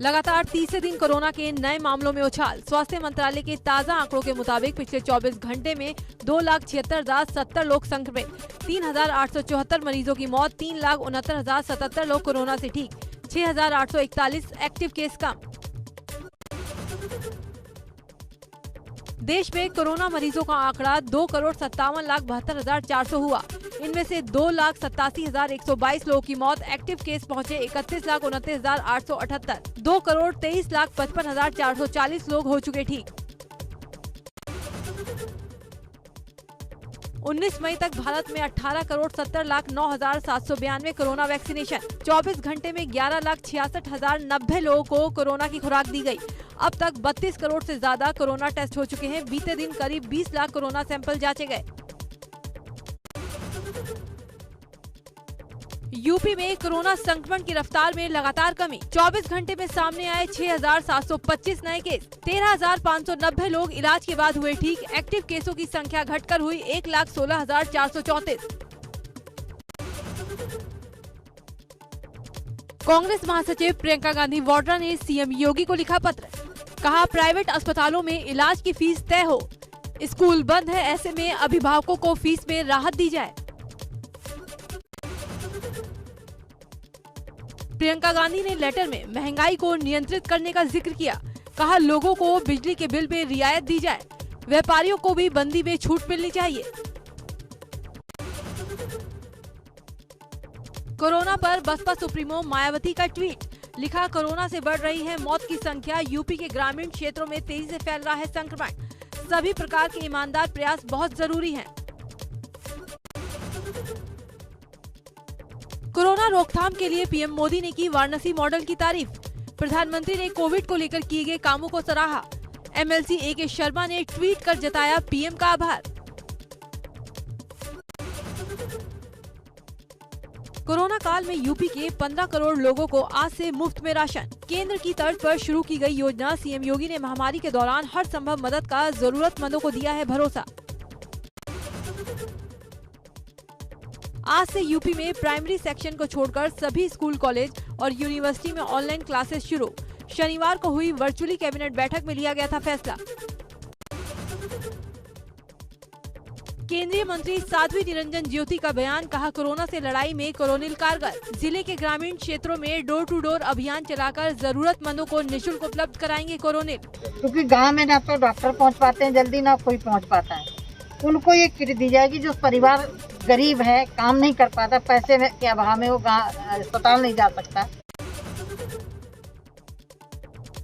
लगातार तीसरे दिन कोरोना के नए मामलों में उछाल। स्वास्थ्य मंत्रालय के ताजा आंकड़ों के मुताबिक पिछले 24 घंटे में 2,76,070 लोग संक्रमित, 3,874 मरीजों की मौत, 3,69,077 लोग कोरोना से ठीक, 6,841 एक्टिव केस कम। देश में कोरोना मरीजों का आंकड़ा 2,57,72,400 हुआ। इनमें से 2,87,122 लोगों की मौत, एक्टिव केस पहुंचे 31,29,878, 2,23,55,440 लोग हो चुके ठीक। 19 मई तक भारत में 18,70,09,792 कोरोना वैक्सीनेशन। 24 घंटे में 11,66,090 लोगों को कोरोना की खुराक दी गई। अब तक 32 करोड़ से ज्यादा कोरोना टेस्ट हो चुके हैं। बीते दिन करीब 20 लाख कोरोना सैंपल जांचे गए। यूपी में कोरोना संक्रमण की रफ्तार में लगातार कमी। 24 घंटे में सामने आए 6,725 नए केस, 13,590 लोग इलाज के बाद हुए ठीक। एक्टिव केसों की संख्या घटकर हुई 1,16,434। कांग्रेस महासचिव प्रियंका गांधी वाड्रा ने सीएम योगी को लिखा पत्र। कहा, प्राइवेट अस्पतालों में इलाज की फीस तय हो। स्कूल बंद है, ऐसे में अभिभावकों को फीस में राहत दी जाए। प्रियंका गांधी ने लेटर में महंगाई को नियंत्रित करने का जिक्र किया। कहा, लोगों को बिजली के बिल में रियायत दी जाए, व्यापारियों को भी बंदी में छूट मिलनी चाहिए। कोरोना पर बसपा सुप्रीमो मायावती का ट्वीट। लिखा, कोरोना से बढ़ रही है मौत की संख्या। यूपी के ग्रामीण क्षेत्रों में तेजी से फैल रहा है संक्रमण। सभी प्रकार के ईमानदार प्रयास बहुत जरूरी हैं। कोरोना रोकथाम के लिए पीएम मोदी ने की वाराणसी मॉडल की तारीफ। प्रधानमंत्री ने कोविड को लेकर किए गए कामों को सराहा। MLC A K. शर्मा ने ट्वीट कर जताया पीएम का आभार। कोरोना काल में यूपी के 15 करोड़ लोगों को आज से मुफ्त में राशन। केंद्र की तर्ज पर शुरू की गई योजना। सीएम योगी ने महामारी के दौरान हर संभव मदद का जरूरतमंदों को दिया है भरोसा। आज से यूपी में प्राइमरी सेक्शन को छोड़कर सभी स्कूल, कॉलेज और यूनिवर्सिटी में ऑनलाइन क्लासेस शुरू। शनिवार को हुई वर्चुअली कैबिनेट बैठक में लिया गया था फैसला। केंद्रीय मंत्री साध्वी निरंजन ज्योति का बयान। कहा, कोरोना से लड़ाई में कोरोनिल कारगर। जिले के ग्रामीण क्षेत्रों में डोर टू डोर अभियान चलाकर जरूरतमंदों को निःशुल्क उपलब्ध कराएंगे कोरोनिल। क्योंकि गांव में ना तो डॉक्टर पहुंच पाते हैं जल्दी, ना कोई पहुंच पाता है। उनको ये किट दी जाएगी। जो परिवार गरीब है, काम नहीं कर पाता, पैसे के अभाव में वो अस्पताल नहीं जा सकता।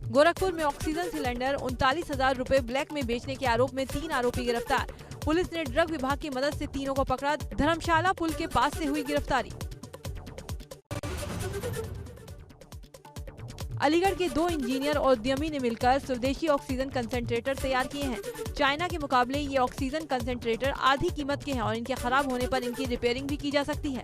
गोरखपुर में ऑक्सीजन सिलेंडर 39,000 रुपए ब्लैक में बेचने के आरोप में 3 आरोपी गिरफ्तार। पुलिस ने ड्रग विभाग की मदद से तीनों को पकड़ा। धर्मशाला पुल के पास से हुई गिरफ्तारी। अलीगढ़ के 2 इंजीनियर और उद्यमी ने मिलकर स्वदेशी ऑक्सीजन कंसंट्रेटर तैयार किए हैं। चाइना के मुकाबले ये ऑक्सीजन कंसंट्रेटर आधी कीमत के हैं और इनके खराब होने पर इनकी रिपेयरिंग भी की जा सकती है।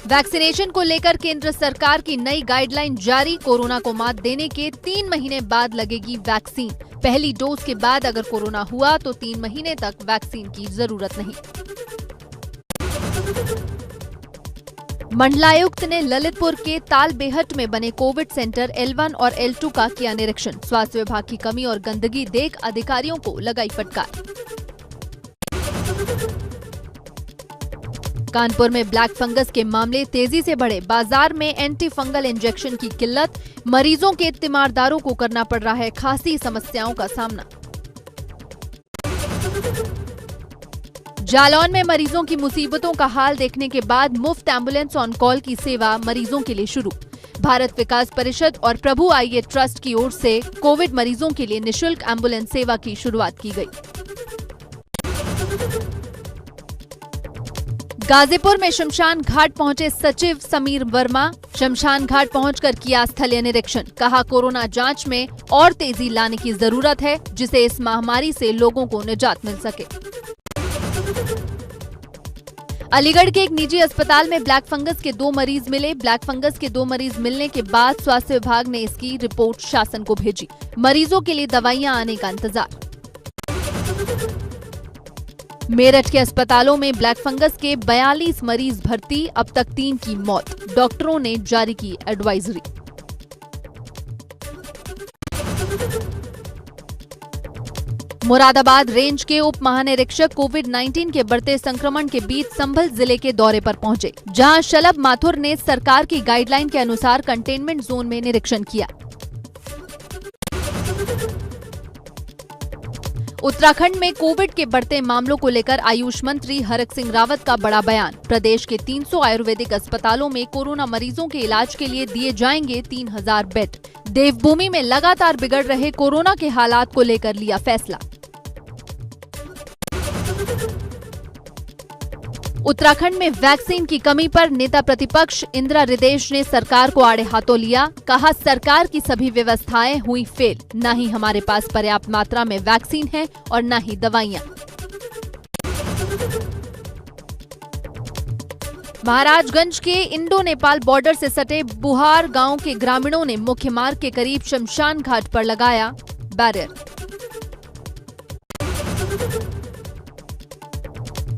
वैक्सीनेशन को लेकर केंद्र सरकार की नई गाइडलाइन जारी। कोरोना को मात देने के 3 महीने बाद लगेगी वैक्सीन। पहली डोज के बाद अगर कोरोना हुआ तो 3 महीने तक वैक्सीन की जरूरत नहीं। मंडलायुक्त ने ललितपुर के तालबेहट में बने कोविड सेंटर L1 और L2 का किया निरीक्षण। स्वास्थ्य विभाग की कमी और गंदगी देख अधिकारियों को लगाई फटकार। कानपुर में ब्लैक फंगस के मामले तेजी से बढ़े। बाजार में एंटी फंगल इंजेक्शन की किल्लत। मरीजों के तीमारदारों को करना पड़ रहा है खासी समस्याओं का सामना। जालौन में मरीजों की मुसीबतों का हाल देखने के बाद मुफ्त एम्बुलेंस ऑन कॉल की सेवा मरीजों के लिए शुरू। भारत विकास परिषद और प्रभु आईए ट्रस्ट की ओर से कोविड मरीजों के लिए निःशुल्क एम्बुलेंस सेवा की शुरुआत की गई। गाजीपुर में शमशान घाट पहुंचे सचिव समीर वर्मा। शमशान घाट पहुंचकर किया स्थलीय निरीक्षण। कहा, कोरोना जांच में और तेजी लाने की जरूरत है, जिससे इस महामारी से लोगों को निजात मिल सके। अलीगढ़ के एक निजी अस्पताल में ब्लैक फंगस के 2 मरीज मिले। ब्लैक फंगस के 2 मरीज मिलने के बाद स्वास्थ्य विभाग ने इसकी रिपोर्ट शासन को भेजी। मरीजों के लिए दवाइयां आने का इंतजार। मेरठ के अस्पतालों में ब्लैक फंगस के 42 मरीज भर्ती, अब तक 3 की मौत, डॉक्टरों ने जारी की एडवाइजरी। मुरादाबाद रेंज के उप महानिरीक्षक कोविड-19 के बढ़ते संक्रमण के बीच संभल जिले के दौरे पर पहुंचे, जहां शलभ माथुर ने सरकार की गाइडलाइन के अनुसार कंटेनमेंट जोन में निरीक्षण किया। उत्तराखंड में कोविड के बढ़ते मामलों को लेकर आयुष मंत्री हरक सिंह रावत का बड़ा बयान। प्रदेश के 300 आयुर्वेदिक अस्पतालों में कोरोना मरीजों के इलाज के लिए दिए जाएंगे 3000 बेड। देवभूमि में लगातार बिगड़ रहे कोरोना के हालात को लेकर लिया फैसला। उत्तराखंड में वैक्सीन की कमी पर नेता प्रतिपक्ष इंदिरा हृदयेश ने सरकार को आड़े हाथों लिया। कहा, सरकार की सभी व्यवस्थाएं हुई फेल, न ही हमारे पास पर्याप्त मात्रा में वैक्सीन है और न ही दवाइयां। महाराजगंज के इंडो नेपाल बॉर्डर से सटे बुहार गांव के ग्रामीणों ने मुख्य मार्ग के करीब शमशान घाट पर लगाया बैरियर।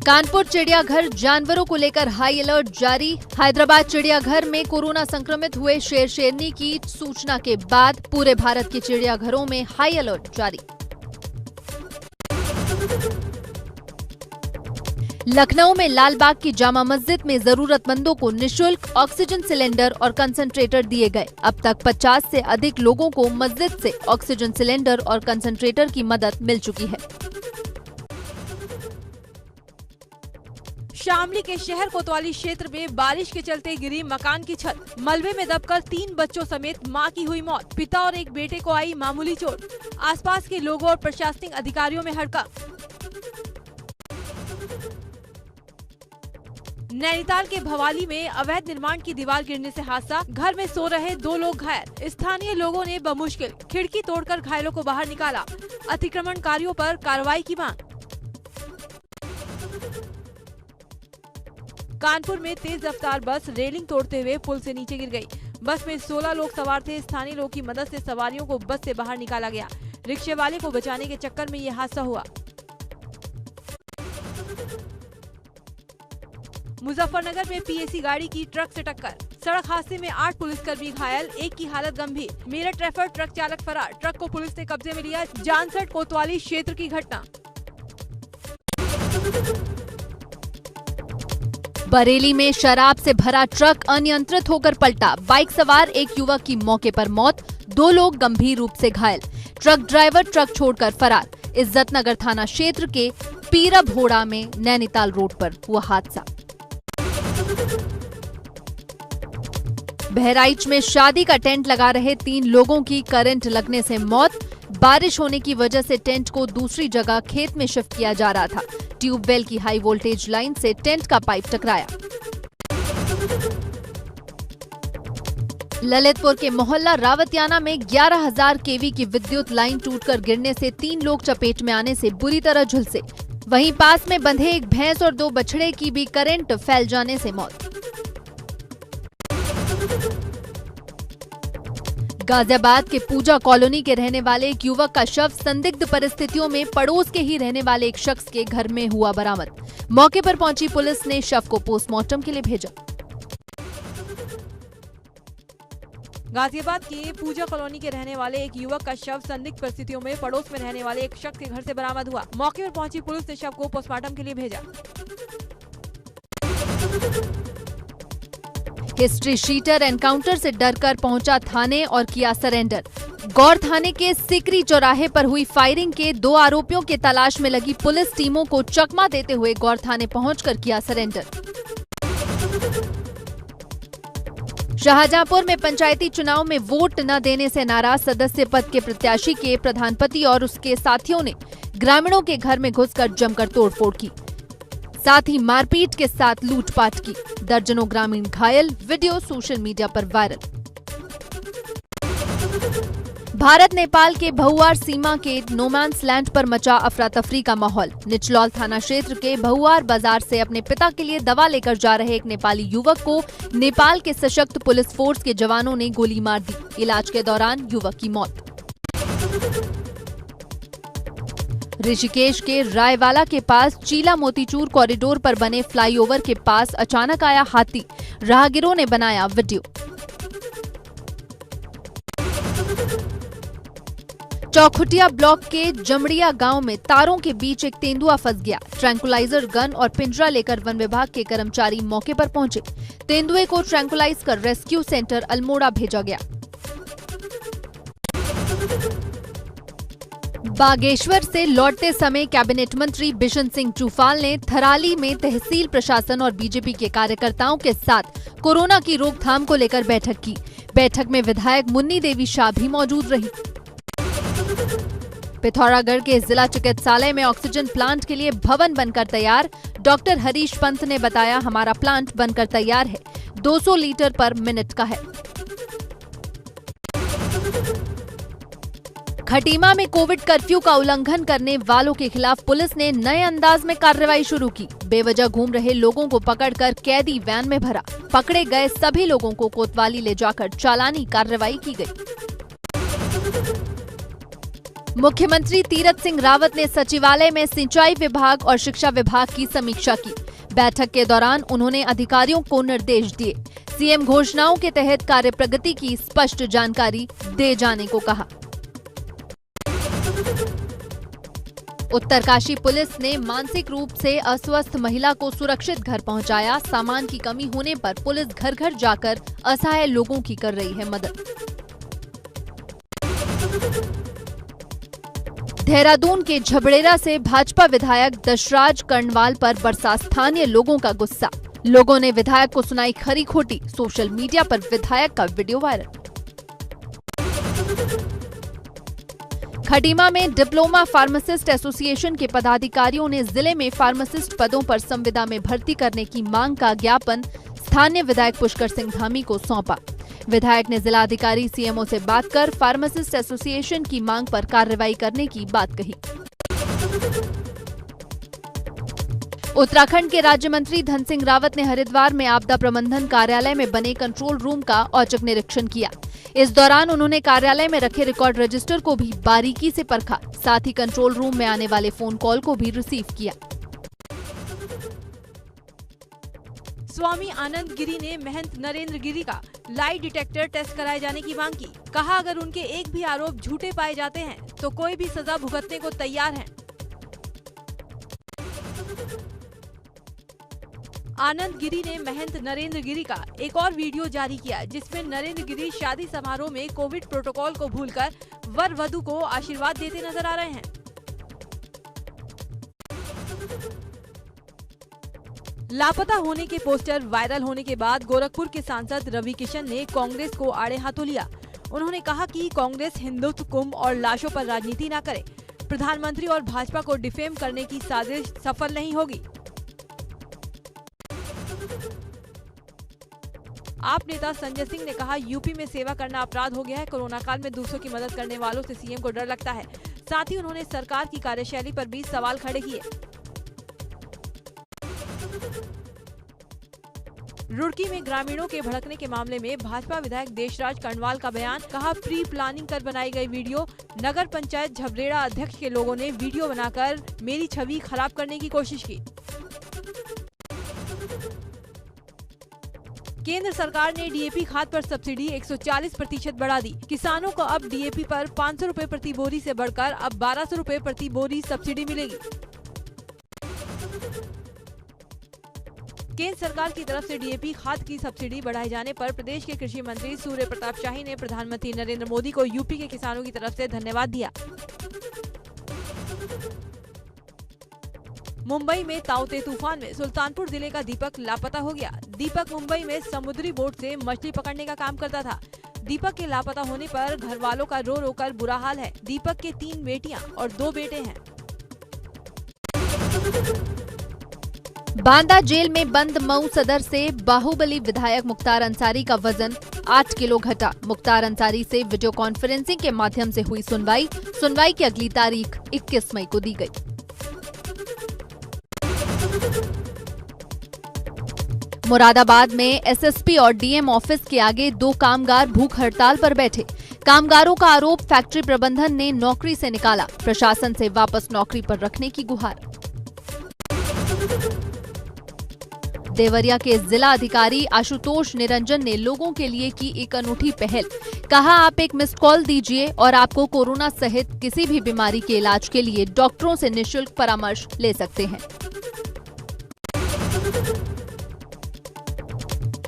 कानपुर चिड़ियाघर जानवरों को लेकर हाई अलर्ट जारी। हैदराबाद चिड़ियाघर में कोरोना संक्रमित हुए शेर शेरनी की सूचना के बाद पूरे भारत के चिड़ियाघरों में हाई अलर्ट जारी। लखनऊ में लालबाग की जामा मस्जिद में जरूरतमंदों को निःशुल्क ऑक्सीजन सिलेंडर और कंसंट्रेटर दिए गए। अब तक 50 से अधिक लोगों को मस्जिद से ऑक्सीजन सिलेंडर और कंसंट्रेटर की मदद मिल चुकी है। शामली के शहर कोतवाली क्षेत्र में बारिश के चलते गिरी मकान की छत, मलबे में दबकर 3 बच्चों समेत मां की हुई मौत। पिता और एक बेटे को आई मामूली चोट। आसपास के लोगों और प्रशासनिक अधिकारियों में हड़कंप। नैनीताल के भवाली में अवैध निर्माण की दीवार गिरने से हादसा, घर में सो रहे 2 लोग घायल। स्थानीय लोगों ने बमुश्किल खिड़की तोड़कर घायलों को बाहर निकाला। अतिक्रमणकारियों पर कार्रवाई की मांग। कानपुर में तेज रफ्तार बस रेलिंग तोड़ते हुए पुल से नीचे गिर गई। बस में 16 लोग सवार थे। स्थानीय लोगों की मदद से सवारियों को बस से बाहर निकाला गया। रिक्शे वाले को बचाने के चक्कर में यह हादसा हुआ। मुजफ्फरनगर में पीएसी गाड़ी की ट्रक से टक्कर, सड़क हादसे में 8 पुलिसकर्मी घायल, 1 की हालत गंभीर। मेरठ रेफर ट्रक चालक फरार, ट्रक को पुलिस ने कब्जे में लिया। जानसठ कोतवाली क्षेत्र की घटना। बरेली में शराब से भरा ट्रक अनियंत्रित होकर पलटा, बाइक सवार एक युवक की मौके पर मौत, 2 लोग गंभीर रूप से घायल। ट्रक ड्राइवर ट्रक छोड़कर फरार। इज्जतनगर थाना क्षेत्र के पीरभोड़ा में नैनीताल रोड पर हुआ हादसा। बहराइच में शादी का टेंट लगा रहे 3 लोगों की करंट लगने से मौत। बारिश होने की वजह से टेंट को दूसरी जगह खेत में शिफ्ट किया जा रहा था। ट्यूबवेल की हाई वोल्टेज लाइन से टेंट का पाइप टकराया। ललितपुर के मोहल्ला रावतियाना में 11,000 केवी की विद्युत लाइन टूटकर गिरने से 3 लोग चपेट में आने से बुरी तरह झुलसे। वहीं पास में बंधे एक भैंस और 2 बछड़े की भी करंट फैल जाने से मौत। गाजियाबाद के पूजा कॉलोनी के रहने वाले एक युवक का शव संदिग्ध परिस्थितियों में पड़ोस के ही रहने वाले एक शख्स के घर में हुआ बरामद। मौके पर पहुंची पुलिस ने शव को पोस्टमार्टम के लिए भेजा। गाजियाबाद के पूजा कॉलोनी के रहने वाले एक युवक का शव संदिग्ध परिस्थितियों में पड़ोस में रहने वाले एक शख्स के घर से बरामद हुआ। मौके पर पहुंची पुलिस ने शव को पोस्टमार्टम के लिए भेजा। हिस्ट्री शीटर एनकाउंटर से डरकर पहुंचा थाने और किया सरेंडर। गौर थाने के सिकरी चौराहे पर हुई फायरिंग के 2 आरोपियों के तलाश में लगी पुलिस टीमों को चकमा देते हुए गौर थाने पहुंचकर किया सरेंडर। शाहजहांपुर में पंचायती चुनाव में वोट न देने से नाराज सदस्य पद के प्रत्याशी के प्रधानपति और उसके साथियों ने ग्रामीणों के घर में घुसकर जमकर तोड़फोड़ की, साथ ही मारपीट के साथ लूटपाट की। दर्जनों ग्रामीण घायल, वीडियो सोशल मीडिया पर वायरल। भारत नेपाल के बहुआर सीमा के नोमैंस लैंड पर मचा अफरा तफरी का माहौल। निचलौल थाना क्षेत्र के बहुआर बाजार से अपने पिता के लिए दवा लेकर जा रहे एक नेपाली युवक को नेपाल के सशक्त पुलिस फोर्स के जवानों ने गोली मार दी। इलाज के दौरान युवक की मौत। ऋषिकेश के रायवाला के पास चीला मोतीचूर कॉरिडोर पर बने फ्लाईओवर के पास अचानक आया हाथी, राहगीरों ने बनाया वीडियो। चौखुटिया ब्लॉक के जमड़िया गांव में तारों के बीच एक तेंदुआ फंस गया। ट्रैंकुलाइजर गन और पिंजरा लेकर वन विभाग के कर्मचारी मौके पर पहुंचे। तेंदुए को ट्रैंकुलाइज कर रेस्क्यू सेंटर अल्मोड़ा भेजा गया। बागेश्वर से लौटते समय कैबिनेट मंत्री बिशन सिंह चूफाल ने थराली में तहसील प्रशासन और बीजेपी के कार्यकर्ताओं के साथ कोरोना की रोकथाम को लेकर बैठक की। बैठक में विधायक मुन्नी देवी शाह भी मौजूद रही। पिथौरागढ़ के जिला चिकित्सालय में ऑक्सीजन प्लांट के लिए भवन बनकर तैयार। डॉक्टर हरीश पंत ने बताया, हमारा प्लांट बनकर तैयार है, 200 लीटर पर मिनट का है। खटीमा में कोविड कर्फ्यू का उल्लंघन करने वालों के खिलाफ पुलिस ने नए अंदाज में कार्रवाई शुरू की। बेवजह घूम रहे लोगों को पकड़कर कैदी वैन में भरा। पकड़े गए सभी लोगों को कोतवाली ले जाकर चालानी कार्रवाई की गई। मुख्यमंत्री तीरथ सिंह रावत ने सचिवालय में सिंचाई विभाग और शिक्षा विभाग की समीक्षा की। बैठक के दौरान उन्होंने अधिकारियों को निर्देश दिए। सीएम घोषणाओं के तहत कार्य प्रगति की स्पष्ट जानकारी दे जाने को कहा। उत्तरकाशी पुलिस ने मानसिक रूप से अस्वस्थ महिला को सुरक्षित घर पहुंचाया। सामान की कमी होने पर पुलिस घर घर जाकर असहाय लोगों की कर रही है मदद। देहरादून के झबड़ेरा से भाजपा विधायक दशराज कर्णवाल पर बरसा स्थानीय लोगों का गुस्सा। लोगों ने विधायक को सुनाई खरी खोटी। सोशल मीडिया पर विधायक का वीडियो वायरल। खटीमा में डिप्लोमा फार्मासिस्ट एसोसिएशन के पदाधिकारियों ने जिले में फार्मासिस्ट पदों पर संविदा में भर्ती करने की मांग का ज्ञापन स्थानीय विधायक पुष्कर सिंह धामी को सौंपा। विधायक ने जिलाधिकारी सीएमओ से बात कर फार्मासिस्ट एसोसिएशन की मांग पर कार्रवाई करने की बात कही। उत्तराखंड के राज्य मंत्री धन सिंह रावत ने हरिद्वार में आपदा प्रबंधन कार्यालय में बने कंट्रोल रूम का औचक निरीक्षण किया। इस दौरान उन्होंने कार्यालय में रखे रिकॉर्ड रजिस्टर को भी बारीकी से परखा। साथ ही कंट्रोल रूम में आने वाले फोन कॉल को भी रिसीव किया। स्वामी आनंद गिरी ने महंत नरेंद्र गिरी का लाई डिटेक्टर टेस्ट कराए जाने की मांग की। कहा, अगर उनके एक भी आरोप झूठे पाए जाते हैं तो कोई भी सजा भुगतने को तैयार हैं। आनंद गिरी ने महंत नरेंद्र गिरी का एक और वीडियो जारी किया, जिसमें नरेंद्र गिरी शादी समारोह में कोविड प्रोटोकॉल को भूलकर वर वधू को आशीर्वाद देते नजर आ रहे हैं। लापता होने के पोस्टर वायरल होने के बाद गोरखपुर के सांसद रवि किशन ने कांग्रेस को आड़े हाथों लिया। उन्होंने कहा कि कांग्रेस हिंदुत्व, कुंभ और लाशों पर राजनीति न करे। प्रधानमंत्री और भाजपा को डिफेम करने की साजिश सफल नहीं होगी। आप नेता संजय सिंह ने कहा, यूपी में सेवा करना अपराध हो गया है। कोरोना काल में दूसरों की मदद करने वालों से सीएम को डर लगता है। साथ ही उन्होंने सरकार की कार्यशैली पर भी सवाल खड़े किए। रुड़की में ग्रामीणों के भड़कने के मामले में भाजपा विधायक देशराज कर्णवाल का बयान। कहा, प्री प्लानिंग कर बनाई गई वीडियो। नगर पंचायत झबरेड़ा अध्यक्ष के लोगों ने वीडियो बनाकर मेरी छवि खराब करने की कोशिश की। केंद्र सरकार ने डीएपी खाद पर सब्सिडी 140% बढ़ा दी। किसानों को अब डीएपी पर 500 रुपए प्रति बोरी से बढ़कर अब 1200 रुपए प्रति बोरी सब्सिडी मिलेगी। केंद्र सरकार की तरफ से डीएपी खाद की सब्सिडी बढ़ाए जाने पर प्रदेश के कृषि मंत्री सूर्य प्रताप शाही ने प्रधानमंत्री नरेंद्र मोदी को यूपी के किसानों की तरफ से धन्यवाद दिया। मुंबई में ताउते तूफान में सुल्तानपुर जिले का दीपक लापता हो गया। दीपक मुंबई में समुद्री बोट से मछली पकड़ने का काम करता था। दीपक के लापता होने पर घर वालों का रो रो कर बुरा हाल है। दीपक के 3 बेटियां और 2 बेटे हैं। बांदा जेल में बंद मऊ सदर से बाहुबली विधायक मुख्तार अंसारी का वजन 8 किलो घटा। मुख्तार अंसारी से वीडियो कॉन्फ्रेंसिंग के माध्यम से हुई सुनवाई। सुनवाई की अगली तारीख 21 मई को दी गई। मुरादाबाद में एसएसपी और डीएम ऑफिस के आगे 2 कामगार भूख हड़ताल पर बैठे। कामगारों का आरोप, फैक्ट्री प्रबंधन ने नौकरी से निकाला, प्रशासन से वापस नौकरी पर रखने की गुहार। देवरिया के जिला अधिकारी आशुतोष निरंजन ने लोगों के लिए की एक अनूठी पहल। कहा, आप एक मिस्ड कॉल दीजिए और आपको कोरोना सहित किसी भी बीमारी के इलाज के लिए डॉक्टरों से निःशुल्क परामर्श ले सकते हैं।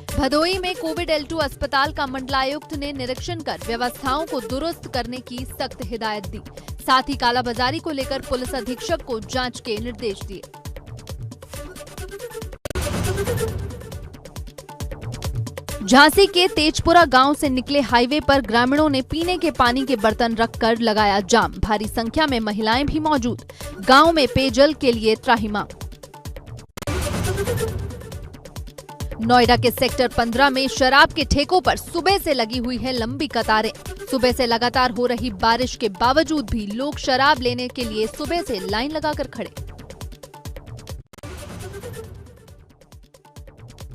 भदोही में कोविड L2 अस्पताल का मंडलायुक्त ने निरीक्षण कर व्यवस्थाओं को दुरुस्त करने की सख्त हिदायत दी। साथ ही कालाबाजारी को लेकर पुलिस अधीक्षक को जांच के निर्देश दिए। झांसी के तेजपुरा गांव से निकले हाईवे पर ग्रामीणों ने पीने के पानी के बर्तन रखकर लगाया जाम। भारी संख्या में महिलाएं भी मौजूद। गांव में पेयजल के लिए त्राहिमाम। नोएडा के सेक्टर 15 में शराब के ठेकों पर सुबह से लगी हुई है लंबी कतारें। सुबह से लगातार हो रही बारिश के बावजूद भी लोग शराब लेने के लिए सुबह से लाइन लगाकर खड़े।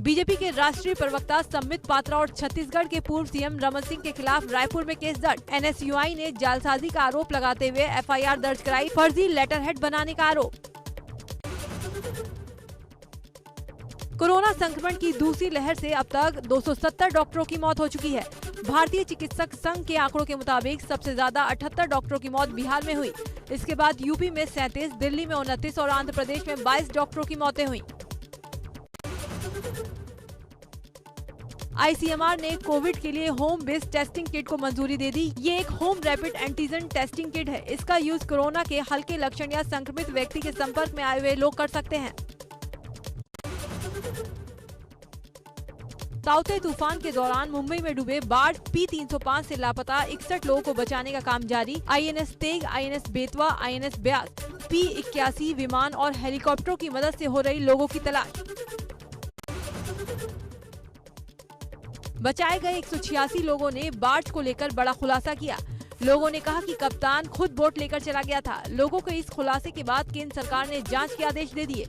बीजेपी के राष्ट्रीय प्रवक्ता संबित पात्रा और छत्तीसगढ़ के पूर्व सीएम रमन सिंह के खिलाफ रायपुर में केस दर्ज। एनएसयूआई ने जालसाजी का आरोप लगाते हुए एफआईआर दर्ज कराई। फर्जी लेटरहेड बनाने का आरोप। कोरोना संक्रमण की दूसरी लहर से अब तक 270 डॉक्टरों की मौत हो चुकी है। भारतीय चिकित्सक संघ के आंकड़ों के मुताबिक सबसे ज्यादा 78 डॉक्टरों की मौत बिहार में हुई। इसके बाद यूपी में 37, दिल्ली में 29 और आंध्र प्रदेश में 22 डॉक्टरों की मौतें हुई। आईसीएमआर ने कोविड के लिए होम बेस्ड टेस्टिंग किट को मंजूरी दे दी। ये एक home rapid antigen testing kit है। इसका यूज कोरोना के हल्के लक्षण या संक्रमित व्यक्ति के संपर्क में आए हुए लोग कर सकते हैं। ताउते तूफान के दौरान मुंबई में डूबे बाढ़ P305 से लापता 61 लोगों को बचाने का काम जारी। INS Tegh, INS Betwa, INS Beas, P81 विमान और हेलीकॉप्टरों की मदद से हो रही लोगों की तलाश। बचाए गए 186 लोगों ने बाढ़ को लेकर बड़ा खुलासा किया। लोगों ने कहा कि कप्तान खुद बोट लेकर चला गया था। लोगों के इस खुलासे के बाद केंद्र सरकार ने जांच के आदेश दे दिए।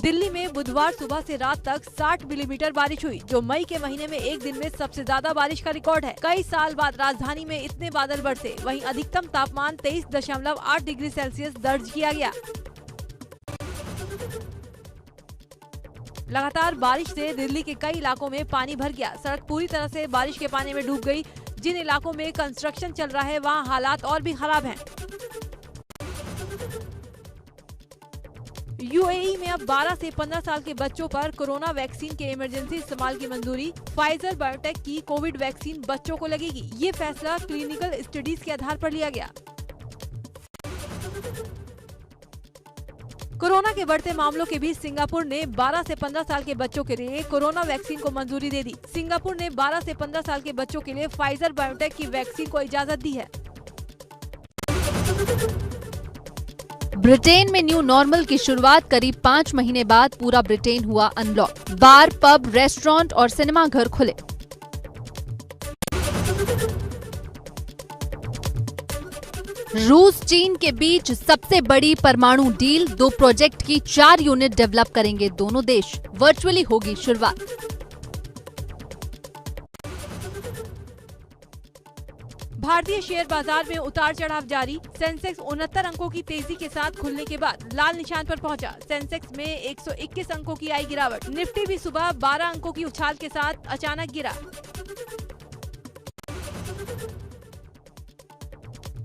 दिल्ली में बुधवार सुबह से रात तक 60 मिलीमीटर बारिश हुई, जो मई के महीने में एक दिन में सबसे ज्यादा बारिश का रिकॉर्ड है। कई साल बाद राजधानी में इतने बादल बरसे। वहीं अधिकतम तापमान 23.8 डिग्री सेल्सियस दर्ज किया गया। लगातार बारिश से दिल्ली के कई इलाकों में पानी भर गया। सड़क पूरी तरह से बारिश के पानी में डूब गई। जिन इलाकों में कंस्ट्रक्शन चल रहा है वहां हालात और भी खराब हैं। यूएई में अब 12 से 15 साल के बच्चों पर कोरोना वैक्सीन के इमरजेंसी इस्तेमाल की मंजूरी। फाइजर बायोटेक की कोविड वैक्सीन बच्चों को लगेगी। ये फैसला क्लिनिकल स्टडीज के आधार पर लिया गया। कोरोना के बढ़ते मामलों के बीच सिंगापुर ने 12 से 15 साल के बच्चों के लिए कोरोना वैक्सीन को मंजूरी दे दी। सिंगापुर ने 12 से 15 साल के बच्चों के लिए फाइजर बायोटेक की वैक्सीन को इजाजत दी है। ब्रिटेन में न्यू नॉर्मल की शुरुआत करीब 5 महीने बाद पूरा ब्रिटेन हुआ अनलॉक। बार, पब, रेस्टोरेंट और सिनेमा घर खुले। रूस चीन के बीच सबसे बड़ी परमाणु डील। 2 प्रोजेक्ट की 4 यूनिट डेवलप करेंगे दोनों देश। वर्चुअली होगी शुरुआत। भारतीय शेयर बाजार में उतार चढ़ाव जारी। सेंसेक्स 69 अंकों की तेजी के साथ खुलने के बाद लाल निशान पर पहुंचा। सेंसेक्स में 121 अंकों की आई गिरावट। निफ्टी भी सुबह 12 अंकों की उछाल के साथ अचानक गिरा।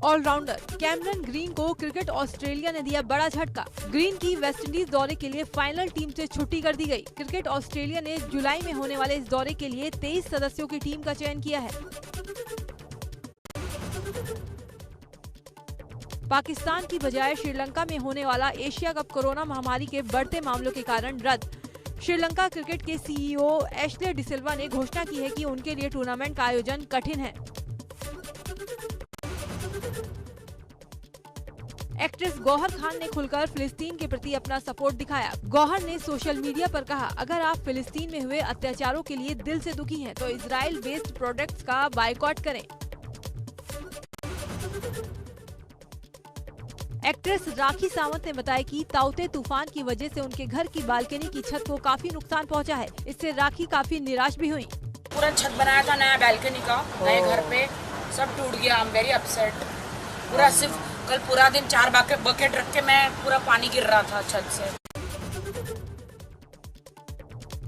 ऑलराउंडर कैमरन ग्रीन को क्रिकेट ऑस्ट्रेलिया ने दिया बड़ा झटका। ग्रीन की वेस्टइंडीज दौरे के लिए फाइनल टीम से छुट्टी कर दी गई। क्रिकेट ऑस्ट्रेलिया ने जुलाई में होने वाले इस दौरे के लिए 23 सदस्यों की टीम का चयन किया है। पाकिस्तान की बजाय श्रीलंका में होने वाला एशिया कप कोरोना महामारी के बढ़ते मामलों के कारण रद्द। श्रीलंका क्रिकेट के सीईओ एशले डिसिल्वा ने घोषणा की है कि उनके लिए टूर्नामेंट का आयोजन कठिन है। एक्ट्रेस गौहर खान ने खुलकर फिलिस्तीन के प्रति अपना सपोर्ट दिखाया। गौहर ने सोशल मीडिया पर कहा, अगर आप फिलिस्तीन में हुए अत्याचारों के लिए दिल से दुखी हैं, तो इजराइल बेस्ड प्रोडक्ट्स का बायकॉट करें। एक्ट्रेस राखी सावंत ने बताया कि ताउते तूफान की वजह से उनके घर की बालकनी की छत को काफी नुकसान पहुंचा है। इससे राखी काफी निराश भी हुई। पूरा छत बनाया था नया बैल्कनी का नए घर पे, सब टूट गया। I am very upset. पूरा सिर्फ कल पूरा दिन 4 बकेट रख के मैं पूरा पानी गिर रहा था छत से।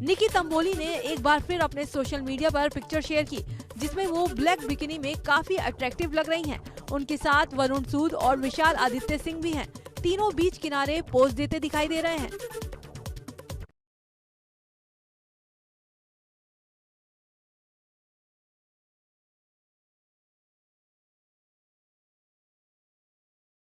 निकी तंबोली ने एक बार फिर अपने सोशल मीडिया पर पिक्चर शेयर की जिसमें वो ब्लैक बिकिनी में काफी अट्रैक्टिव लग रही हैं। उनके साथ वरुण सूद और विशाल आदित्य सिंह भी हैं। तीनों बीच किनारे पोज देते दिखाई दे रहे हैं।